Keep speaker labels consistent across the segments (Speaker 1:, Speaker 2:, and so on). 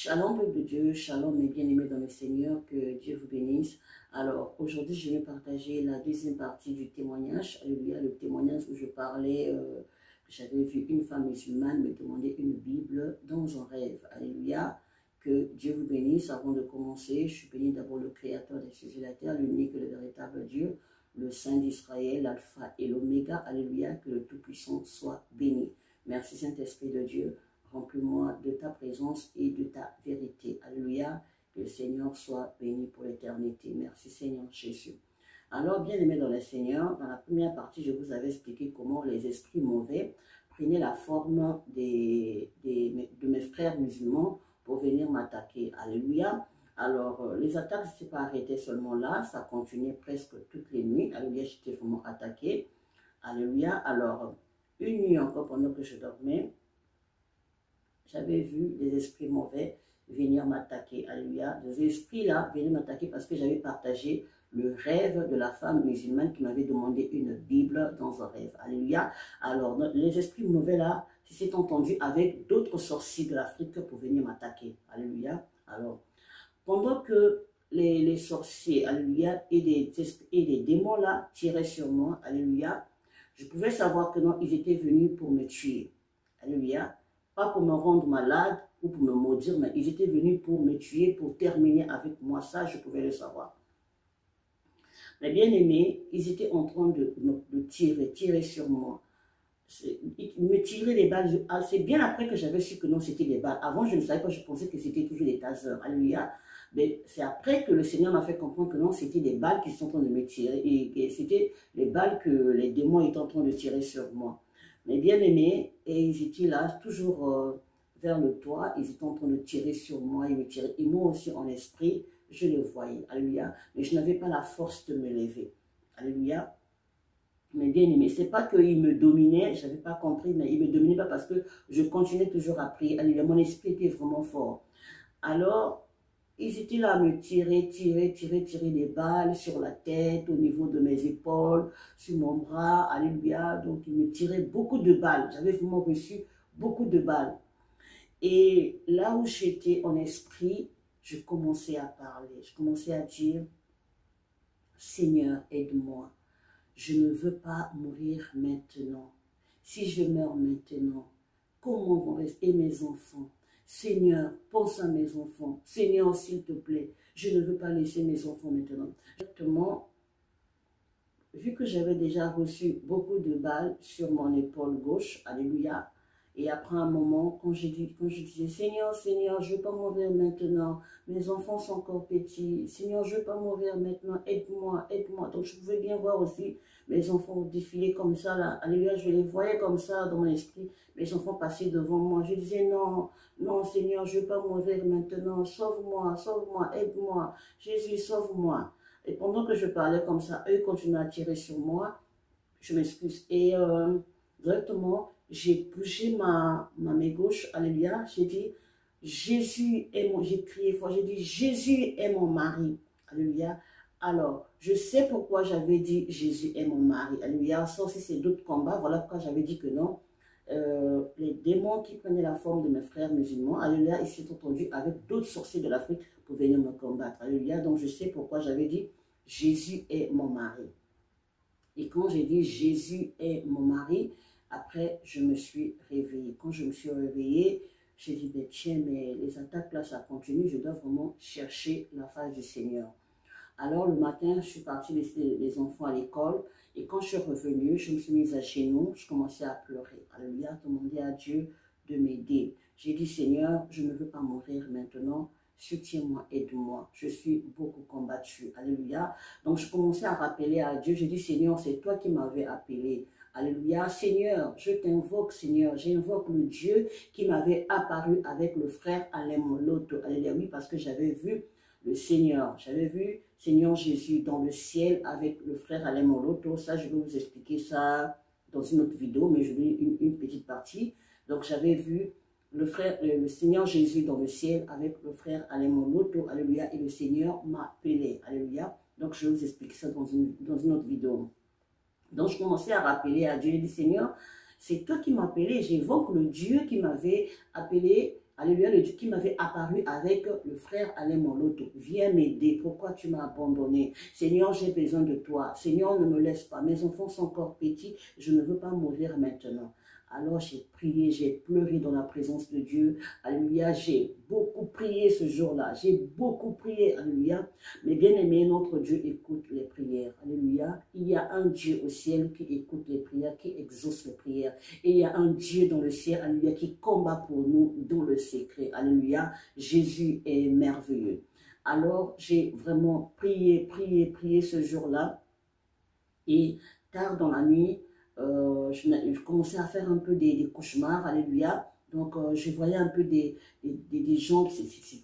Speaker 1: Shalom, peuple de Dieu, shalom mes bien-aimés dans le Seigneur, que Dieu vous bénisse. Alors, aujourd'hui, je vais partager la deuxième partie du témoignage. Alléluia, le témoignage où je parlais, que j'avais vu une femme musulmane me demander une Bible dans un rêve. Alléluia, que Dieu vous bénisse. Avant de commencer, je suis béni d'abord le Créateur des cieux et de la terre, l'unique et le véritable Dieu, le Saint d'Israël, l'Alpha et l'Oméga. Alléluia, que le Tout-Puissant soit béni. Merci Saint-Esprit de Dieu. Remplis-moi de ta présence et de ta vérité. Alléluia. Que le Seigneur soit béni pour l'éternité. Merci Seigneur Jésus. Alors, bien aimés dans le Seigneur, dans la première partie, je vous avais expliqué comment les esprits mauvais prenaient la forme de mes frères musulmans pour venir m'attaquer. Alléluia. Alors, les attaques ne s'étaient pas arrêtées seulement là, ça continuait presque toutes les nuits. Alléluia, j'étais vraiment attaqué. Alléluia. Alors, une nuit encore pendant que je dormais, j'avais vu des esprits mauvais venir m'attaquer. Alléluia. Des esprits-là venaient m'attaquer parce que j'avais partagé le rêve de la femme musulmane qui m'avait demandé une Bible dans un rêve. Alléluia. Alors, les esprits mauvais-là s'est entendu avec d'autres sorciers de l'Afrique pour venir m'attaquer. Alléluia. Alors, pendant que les sorciers, alléluia, et les démons-là tiraient sur moi, alléluia, je pouvais savoir que non, ils étaient venus pour me tuer. Alléluia. Pas pour me rendre malade ou pour me maudire, mais ils étaient venus pour me tuer, pour terminer avec moi. Ça, je pouvais le savoir. Mais bien aimés, ils étaient en train de tirer sur moi. Ils me tiraient les balles. C'est bien après que j'avais su que non, c'était des balles. Avant, je ne savais pas, je pensais que c'était toujours des tasers. Alléluia. Mais c'est après que le Seigneur m'a fait comprendre que non, c'était des balles qui sont en train de me tirer. Et c'était les balles que les démons étaient en train de tirer sur moi. Mais bien aimés, et ils étaient là, toujours vers le toit, ils étaient en train de tirer sur moi, ils me tiraient. Et moi aussi, en esprit, je les voyais. Alléluia. Mais je n'avais pas la force de me lever. Alléluia. Mais bien aimé, c'est pas qu'ils me dominaient, je n'avais pas compris, mais ils ne me dominaient pas parce que je continuais toujours à prier. Alléluia. Mon esprit était vraiment fort. Alors, ils étaient là à me tirer des balles sur la tête, au niveau de mes épaules, sur mon bras, alléluia. Donc, ils me tiraient beaucoup de balles. J'avais vraiment reçu beaucoup de balles. Et là où j'étais en esprit, je commençais à parler. Je commençais à dire, Seigneur, aide-moi. Je ne veux pas mourir maintenant. Si je meurs maintenant, comment vont rester mes enfants? Seigneur, pense à mes enfants. Seigneur, s'il te plaît, je ne veux pas laisser mes enfants maintenant. Exactement, vu que j'avais déjà reçu beaucoup de balles sur mon épaule gauche, alléluia, et après un moment, quand je disais, Seigneur, Seigneur, je ne veux pas mourir maintenant, mes enfants sont encore petits, Seigneur, je ne veux pas mourir maintenant, aide-moi, aide-moi. Donc je pouvais bien voir aussi mes enfants défiler comme ça, là, alléluia, je les voyais comme ça dans mon esprit, mes enfants passaient devant moi. Je disais, non, non, Seigneur, je ne veux pas mourir maintenant, sauve-moi, sauve-moi, aide-moi, Jésus, sauve-moi. Et pendant que je parlais comme ça, eux continuaient à tirer sur moi, je m'excuse, et directement, j'ai bougé ma main gauche, alléluia, j'ai dit, Jésus est mon, j'ai crié fort, j'ai dit, Jésus est mon mari, alléluia. Alors, je sais pourquoi j'avais dit, Jésus est mon mari, alléluia. Ça aussi, c'est d'autres combats, voilà pourquoi j'avais dit que non. Les démons qui prenaient la forme de mes frères musulmans, alléluia, ils s'étaient entendus avec d'autres sorciers de l'Afrique pour venir me combattre, alléluia. Donc, je sais pourquoi j'avais dit, Jésus est mon mari. Et quand j'ai dit, Jésus est mon mari, après, je me suis réveillée. Quand je me suis réveillée, j'ai dit, mais tiens, mais les attaques là, ça continue, je dois vraiment chercher la face du Seigneur. Alors, le matin, je suis partie laisser les enfants à l'école. Et quand je suis revenue, je me suis mise à genoux, je commençais à pleurer. Alléluia, demander à Dieu de m'aider. J'ai dit, Seigneur, je ne veux pas mourir maintenant. Soutiens-moi, aide-moi. Je suis beaucoup combattue. Alléluia. Donc, je commençais à rappeler à Dieu. J'ai dit, Seigneur, c'est toi qui m'avais appelé. Alléluia. Seigneur, je t'invoque, Seigneur. J'invoque le Dieu qui m'avait apparu avec le frère Alain Moloto. Alléluia. Oui, parce que j'avais vu le Seigneur. J'avais vu Seigneur Jésus dans le ciel avec le frère Alain Moloto. Ça, je vais vous expliquer ça dans une autre vidéo, mais je vais une petite partie. Donc, j'avais vu le Seigneur Jésus dans le ciel avec le frère Alain Moloto, alléluia, et le Seigneur m'a appelé, alléluia. Donc, je vais vous expliquer ça dans une autre vidéo. Donc, je commençais à rappeler à Dieu, je dis, Seigneur, c'est toi qui m'as appelé, j'évoque le Dieu qui m'avait appelé Alléluia, le Dieu qui m'avait apparu avec le frère Alain Moloto. Viens m'aider. Pourquoi tu m'as abandonné? Seigneur, j'ai besoin de toi. Seigneur, ne me laisse pas. Mes enfants sont encore petits. Je ne veux pas mourir maintenant. Alors j'ai prié, j'ai pleuré dans la présence de Dieu. Alléluia, j'ai beaucoup prié ce jour-là. J'ai beaucoup prié, alléluia. Mais bien aimé, notre Dieu écoute les prières. Alléluia. Il y a un Dieu au ciel qui écoute les prières, qui exauce les prières. Et il y a un Dieu dans le ciel, alléluia, qui combat pour nous dans le secret. Alléluia. Jésus est merveilleux. Alors j'ai vraiment prié, prié, prié ce jour-là. Et tard dans la nuit, je commençais à faire un peu des cauchemars, alléluia. Donc, je voyais un peu des gens,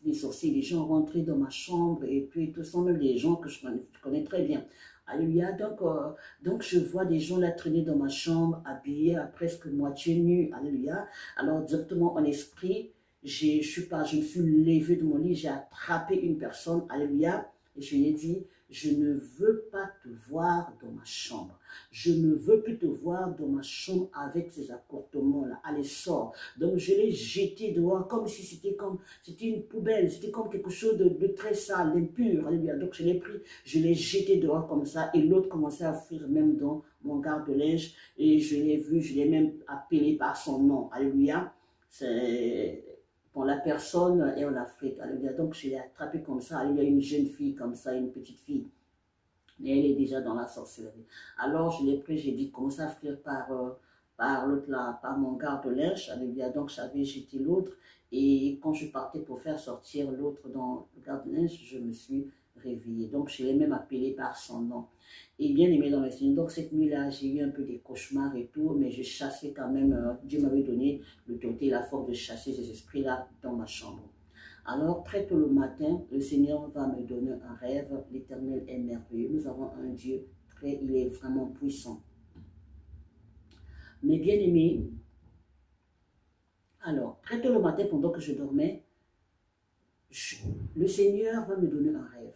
Speaker 1: des sorciers, des gens rentrer dans ma chambre, et puis tout ça, même des gens que je connais très bien. Alléluia. Donc, je vois des gens là traîner dans ma chambre, habillés à presque moitié nus, alléluia. Alors, directement en esprit, je me suis levée de mon lit, j'ai attrapé une personne, alléluia, et je lui ai dit, je ne veux pas te voir dans ma chambre. Je ne veux plus te voir dans ma chambre avec ces accourtements-là. Allez, sors. Donc, je l'ai jeté dehors comme si c'était une poubelle. C'était comme quelque chose de très sale, d'impur. Alléluia. Donc, je l'ai pris, je l'ai jeté dehors comme ça. Et l'autre commençait à fuir même dans mon garde-linge. Et je l'ai vu, je l'ai même appelé par son nom. Alléluia. Bon, la personne est en Afrique. Alléluia. Donc, je l'ai attrapée comme ça. Alléluia. Une jeune fille comme ça, une petite fille. Mais elle est déjà dans la sorcellerie. Alors, je l'ai pris, j'ai dit, commence à fuir par l'autre là, par mon garde-linge. Alléluia. Donc, j'avais jeté l'autre. Et quand je partais pour faire sortir l'autre dans le garde-linge, je me suis réveillée. Donc, je l'ai même appelé par son nom. Et bien aimé dans le Seigneur. Donc, cette nuit-là, j'ai eu un peu des cauchemars et tout, mais je chassais quand même. Dieu m'avait donné l'autorité et la force de chasser ces esprits-là dans ma chambre. Alors, très tôt le matin, le Seigneur va me donner un rêve. L'Éternel est merveilleux. Nous avons un Dieu, il est vraiment puissant. Mais bien aimé, alors, très tôt le matin, pendant que je dormais, le Seigneur va me donner un rêve.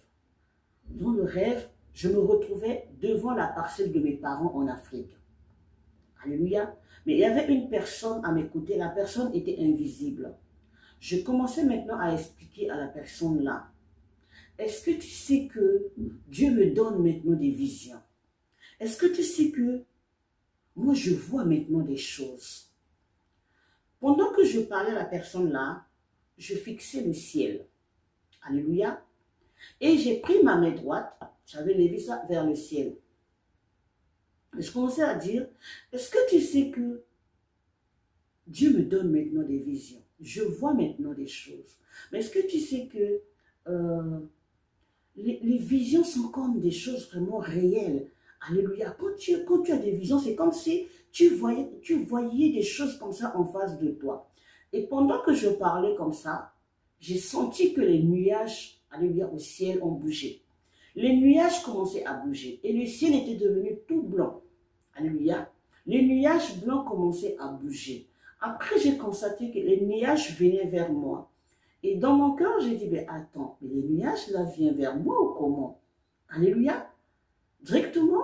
Speaker 1: Dans le rêve, je me retrouvais devant la parcelle de mes parents en Afrique. Alléluia. Mais il y avait une personne à mes côtés. La personne était invisible. Je commençais maintenant à expliquer à la personne là. Est-ce que tu sais que Dieu me donne maintenant des visions? Est-ce que tu sais que moi je vois maintenant des choses? Pendant que je parlais à la personne là, je fixais le ciel. Alléluia. Et j'ai pris ma main droite, j'avais levé ça vers le ciel. Et je commençais à dire, est-ce que tu sais que Dieu me donne maintenant des visions? Je vois maintenant des choses. Mais est-ce que tu sais que les visions sont comme des choses vraiment réelles? Alléluia. Quand tu as des visions, c'est comme si tu voyais des choses comme ça en face de toi. Et pendant que je parlais comme ça, j'ai senti que les nuages, alléluia, au ciel ont bougé. Les nuages commençaient à bouger et le ciel était devenu tout blanc. Alléluia. Les nuages blancs commençaient à bouger. Après, j'ai constaté que les nuages venaient vers moi. Et dans mon cœur, j'ai dit, mais attends, mais les nuages là viennent vers moi ou comment? Alléluia. Directement,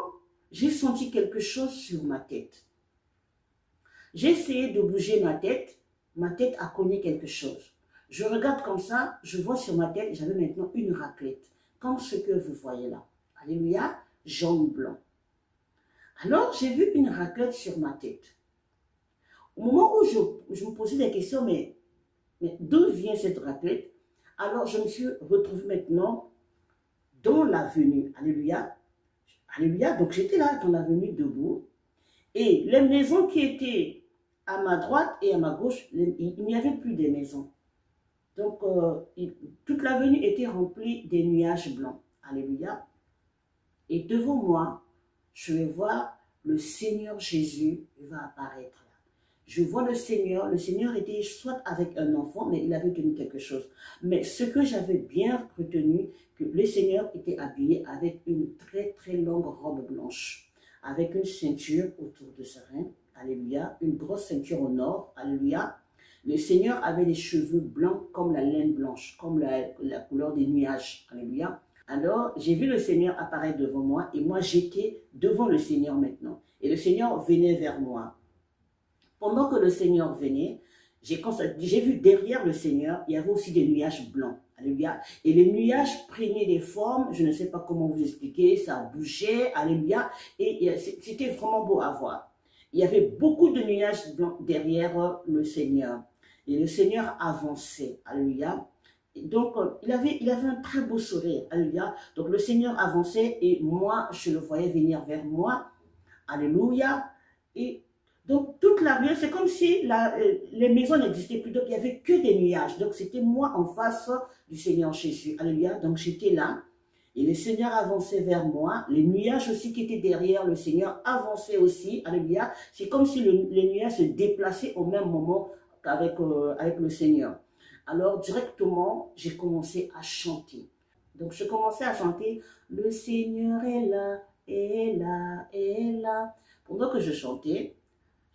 Speaker 1: j'ai senti quelque chose sur ma tête. J'ai essayé de bouger ma tête a cogné quelque chose. Je regarde comme ça, je vois sur ma tête, j'avais maintenant une raclette, comme ce que vous voyez là. Alléluia, jaune-blanc. Alors, j'ai vu une raclette sur ma tête. Au moment où je me posais des questions, mais d'où vient cette raclette? Alors, je me suis retrouvée maintenant dans l'avenue. Alléluia. Alléluia. Donc, j'étais là dans l'avenue debout. Et les maisons qui étaient à ma droite et à ma gauche, il n'y avait plus de maisons. Donc, toute l'avenue était remplie des nuages blancs. Alléluia. Et devant moi, je vais voir le Seigneur Jésus va apparaître là. Je vois le Seigneur était soit avec un enfant, mais il avait tenu quelque chose. Mais ce que j'avais bien retenu, que le Seigneur était habillé avec une très très longue robe blanche, avec une ceinture autour de ses reins, alléluia, une grosse ceinture au nord, alléluia. Le Seigneur avait des cheveux blancs comme la laine blanche, comme la couleur des nuages, alléluia. Alors, j'ai vu le Seigneur apparaître devant moi et moi, j'étais devant le Seigneur maintenant. Et le Seigneur venait vers moi. Pendant que le Seigneur venait, j'ai vu derrière le Seigneur, il y avait aussi des nuages blancs. Alléluia. Et les nuages prenaient des formes, je ne sais pas comment vous expliquer, ça bougeait, alléluia. Et c'était vraiment beau à voir. Il y avait beaucoup de nuages blancs derrière le Seigneur. Et le Seigneur avançait, alléluia. Donc, il avait un très beau sourire, alléluia. Donc, le Seigneur avançait et moi, je le voyais venir vers moi, alléluia. Et donc, toute la nuit, c'est comme si les maisons n'existaient plus. Donc, il n'y avait que des nuages. Donc, c'était moi en face du Seigneur Jésus. Alléluia. Donc, j'étais là. Et le Seigneur avançait vers moi. Les nuages aussi qui étaient derrière le Seigneur avançaient aussi. Alléluia. C'est comme si les nuages se déplaçaient au même moment qu'avec avec le Seigneur. Alors, directement, j'ai commencé à chanter. Donc, je commençais à chanter « Le Seigneur est là, est là, est là ». Pendant que je chantais,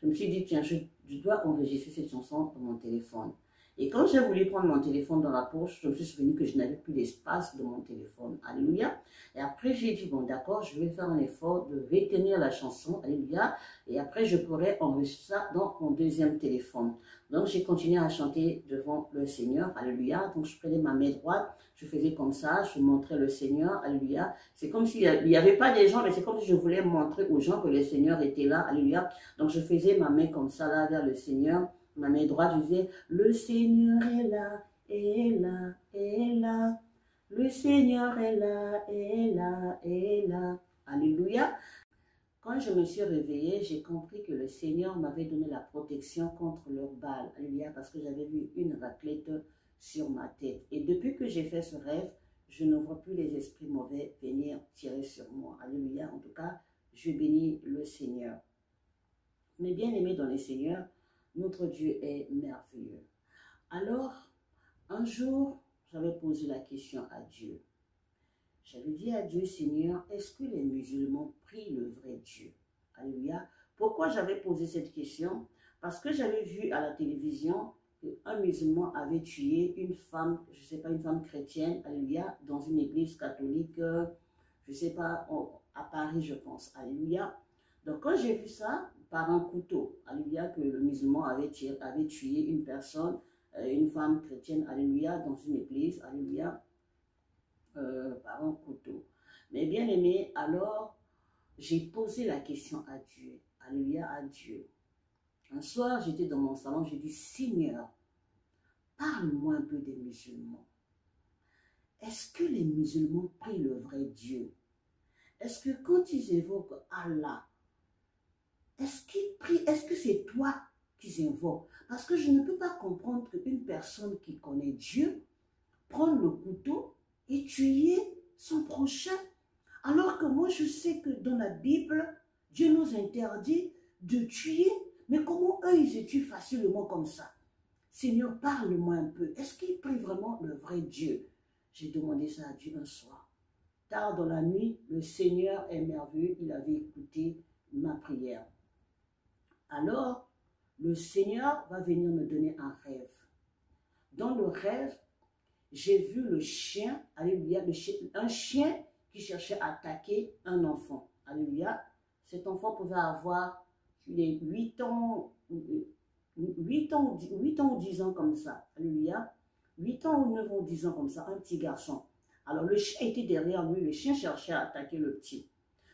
Speaker 1: je me suis dit, tiens, je dois enregistrer cette chanson dans mon téléphone. Et quand j'ai voulu prendre mon téléphone dans la poche, je me suis souvenu que je n'avais plus d'espace dans mon téléphone. Alléluia. Et après, j'ai dit, bon, d'accord, je vais faire un effort de retenir la chanson. Alléluia. Et après, je pourrais enregistrer ça dans mon deuxième téléphone. Donc, j'ai continué à chanter devant le Seigneur. Alléluia. Donc, je prenais ma main droite, je faisais comme ça, je montrais le Seigneur. Alléluia. C'est comme s'il n'y avait pas des gens, mais c'est comme si je voulais montrer aux gens que le Seigneur était là. Alléluia. Donc, je faisais ma main comme ça, là, vers le Seigneur. Ma main droite, je disais, le Seigneur est là, est là, est là. Le Seigneur est là, est là, est là. Alléluia. Quand je me suis réveillée, j'ai compris que le Seigneur m'avait donné la protection contre leurs balles. Alléluia, parce que j'avais vu une raclette sur ma tête. Et depuis que j'ai fait ce rêve, je ne vois plus les esprits mauvais venir tirer sur moi. Alléluia. En tout cas, je bénis le Seigneur. Mes bien-aimés dans le Seigneur, notre Dieu est merveilleux. Alors, un jour, j'avais posé la question à Dieu. J'avais dit à Dieu, Seigneur, est-ce que les musulmans prient le vrai Dieu? Alléluia. Pourquoi j'avais posé cette question? Parce que j'avais vu à la télévision qu'un musulman avait tué une femme, je ne sais pas, une femme chrétienne, alléluia, dans une église catholique, je ne sais pas, à Paris, je pense, alléluia. Donc, quand j'ai vu ça, par un couteau, alléluia, que le musulman avait tué une personne, une femme chrétienne, alléluia, dans une église, alléluia, par un couteau. Mais bien aimé, alors, j'ai posé la question à Dieu, alléluia, à Dieu. Un soir, j'étais dans mon salon, j'ai dit, Seigneur, parle-moi un peu des musulmans. Est-ce que les musulmans prient le vrai Dieu? Est-ce que quand ils évoquent Allah, est-ce qu'ils prient? Est-ce que c'est toi qu'ils invoquent? Parce que je ne peux pas comprendre qu'une personne qui connaît Dieu prenne le couteau et tuer son prochain. Alors que moi, je sais que dans la Bible, Dieu nous interdit de tuer. Mais comment eux, ils tuent facilement comme ça? Seigneur, parle-moi un peu. Est-ce qu'ils prient vraiment le vrai Dieu? J'ai demandé ça à Dieu un soir. Tard dans la nuit, le Seigneur est merveilleux. Il avait écouté ma prière. Alors, le Seigneur va venir me donner un rêve. Dans le rêve, j'ai vu le chien, alléluia, un chien qui cherchait à attaquer un enfant. Alléluia. Cet enfant pouvait avoir 8 ans ou 10 ans comme ça. Alléluia. 8 ans ou 9 ans ou 10 ans comme ça, un petit garçon. Alors le chien était derrière lui, le chien cherchait à attaquer le petit.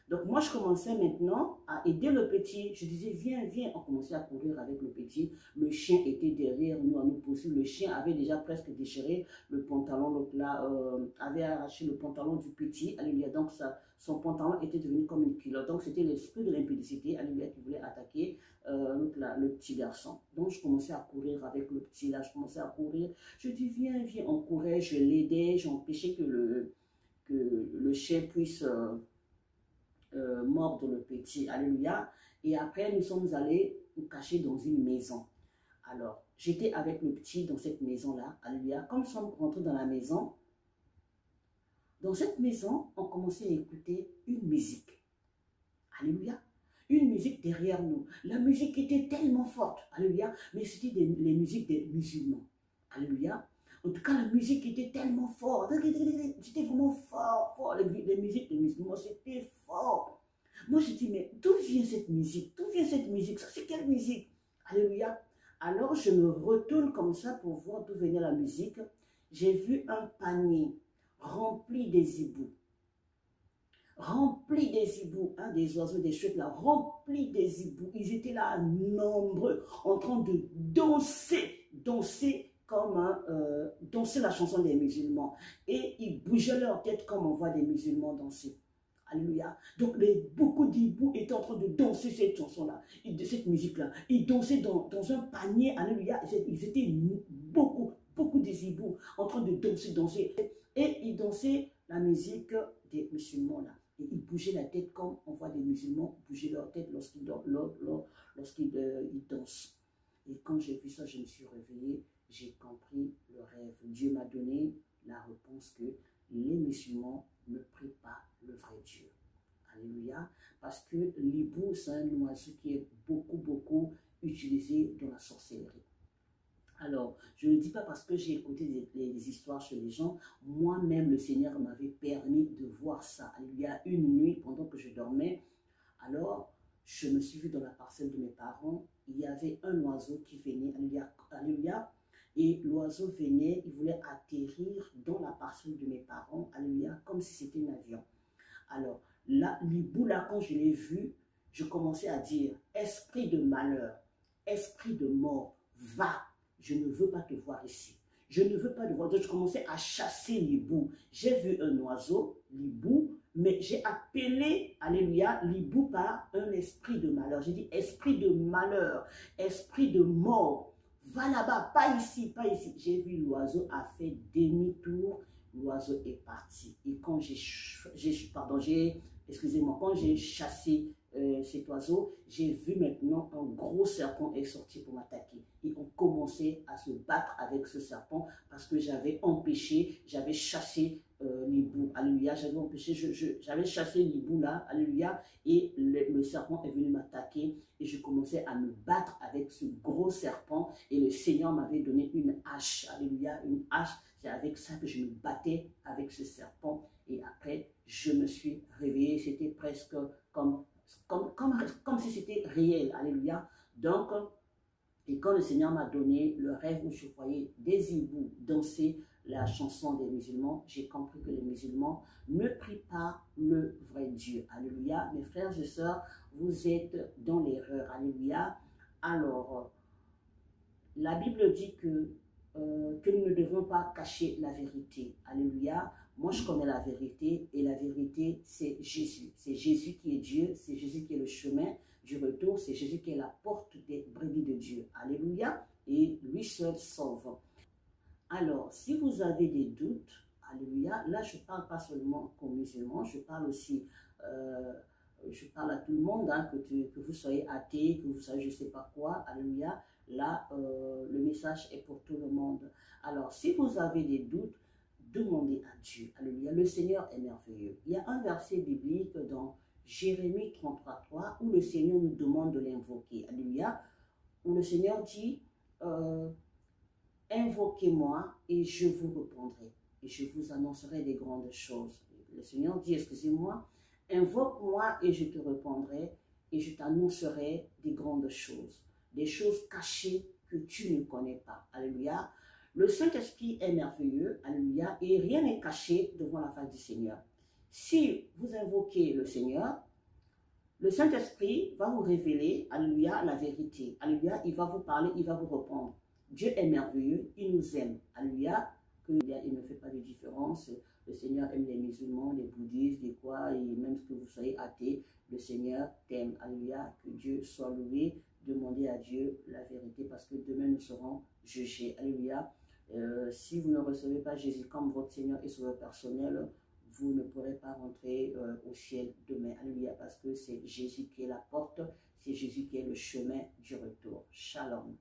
Speaker 1: Donc moi je commençais maintenant à aider le petit. Je disais viens, viens. On commençait à courir avec le petit. Le chien était derrière nous à nous poursuivre. Le chien avait déjà presque déchiré le pantalon. Donc là, avait arraché le pantalon du petit. Alléluia. Donc son pantalon était devenu comme une culotte. Donc c'était l'esprit de l'impudicité. Alléluia, qui voulait attaquer le petit garçon. Donc je commençais à courir avec le petit. Là je commençais à courir. Je dis viens, viens. On courait, je l'aidais. J'empêchais que le chien puisse... mordre le petit, alléluia. Et après, nous sommes allés nous cacher dans une maison. Alors, j'étais avec le petit dans cette maison-là, alléluia. Quand nous sommes rentrés dans la maison, dans cette maison, on commençait à écouter une musique, alléluia. Une musique derrière nous. La musique était tellement forte, alléluia, mais c'était les musiques des musulmans, alléluia. En tout cas, la musique était tellement forte. C'était vraiment fort, fort. Les musiques des musulmans, c'était fort. Moi, je dis, mais d'où vient cette musique? D'où vient cette musique? Ça, c'est quelle musique? Alléluia. Alors, je me retourne comme ça pour voir d'où venait la musique. J'ai vu un panier rempli des hiboux. Rempli des hiboux, hein, des oiseaux, des chouettes là, remplis des hiboux. Ils étaient là nombreux, en train de danser comme danser la chanson des musulmans. Et ils bougeaient leur tête comme on voit des musulmans danser. Alléluia. Donc, beaucoup d'hiboux étaient en train de danser cette chanson-là, cette musique-là. Ils dansaient dans un panier, alléluia. Ils étaient beaucoup des hiboux en train de danser. Et ils dansaient la musique des musulmans là. Et ils bougeaient la tête comme on voit des musulmans bouger leur tête lorsqu'ils dansent. Et quand j'ai vu ça, je me suis réveillée, j'ai compris le rêve. Dieu m'a donné la réponse que les musulmans ne prient pas le vrai Dieu. Alléluia. Parce que l'hibou, c'est un oiseau qui est beaucoup utilisé dans la sorcellerie. Alors, je ne dis pas parce que j'ai écouté des histoires chez les gens. Moi-même, le Seigneur m'avait permis de voir ça. Il y a une nuit, pendant que je dormais, alors, je me suis vue dans la parcelle de mes parents. Il y avait un oiseau qui venait, alléluia, et l'oiseau venait, il voulait atterrir dans la parcelle de mes parents, alléluia, comme si c'était un avion. Alors, là, l'hibou, là, quand je l'ai vu, je commençais à dire, esprit de malheur, esprit de mort, va. Je ne veux pas te voir ici. Je ne veux pas te voir. Donc, je commençais à chasser l'hibou. J'ai vu un oiseau, l'hibou, mais j'ai appelé, alléluia, l'hibou par un esprit de malheur. J'ai dit, esprit de malheur, esprit de mort, va là-bas, pas ici, pas ici. J'ai vu l'oiseau a fait demi-tour, l'oiseau est parti. Et quand excusez-moi, quand j'ai chassé cet oiseau, j'ai vu maintenant un gros serpent est sorti pour m'attaquer. Et on commençait à se battre avec ce serpent parce que j'avais empêché, j'avais chassé l'hibou, alléluia, j'avais chassé l'hibou là, alléluia, et le serpent est venu m'attaquer et je commençais à me battre avec ce gros serpent et le Seigneur m'avait donné une hache, alléluia, une hache, c'est avec ça que je me battais avec ce serpent et après je me suis réveillée, c'était presque comme si c'était réel, alléluia. Donc, et quand le Seigneur m'a donné le rêve où je voyais des hiboux danser la chanson des musulmans, j'ai compris que les musulmans ne prient pas le vrai Dieu. Alléluia. Mes frères et sœurs, vous êtes dans l'erreur. Alléluia. Alors, la Bible dit que nous ne devons pas cacher la vérité. Alléluia. Moi, je connais la vérité et la vérité, c'est Jésus. C'est Jésus qui est Dieu, c'est Jésus qui est le chemin du retour, c'est Jésus qui est la porte des brebis de Dieu. Alléluia. Et lui seul sauve. Alors, si vous avez des doutes, alléluia, là, je ne parle pas seulement aux musulmans, je parle aussi, je parle à tout le monde, hein, que vous soyez athée, que vous soyez je ne sais pas quoi, alléluia. Là, le message est pour tout le monde. Alors, si vous avez des doutes, demandez à Dieu. Alléluia. Le Seigneur est merveilleux. Il y a un verset biblique dans Jérémie 33:3 où le Seigneur nous demande de l'invoquer. Alléluia. Où le Seigneur dit, invoquez-moi et je vous répondrai. Et je vous annoncerai des grandes choses. Le Seigneur dit, excusez-moi, invoque-moi et je te répondrai et je t'annoncerai des grandes choses. Des choses cachées que tu ne connais pas. Alléluia. Le Saint-Esprit est merveilleux. Alléluia. Et rien n'est caché devant la face du Seigneur. Si vous invoquez le Seigneur, le Saint-Esprit va vous révéler, alléluia, la vérité. Alléluia. Il va vous parler, il va vous répondre. Dieu est merveilleux, il nous aime. Alléluia. Il ne fait pas de différence. Le Seigneur aime les musulmans, les bouddhistes, des quoi, et même que vous soyez athée, le Seigneur t'aime. Alléluia. Que Dieu soit loué. Demandez à Dieu la vérité parce que demain nous serons jugés. Alléluia. Si vous ne recevez pas Jésus comme votre Seigneur et Sauveur personnel, vous ne pourrez pas rentrer au ciel demain. Alléluia. Parce que c'est Jésus qui est la porte, c'est Jésus qui est le chemin du retour. Shalom.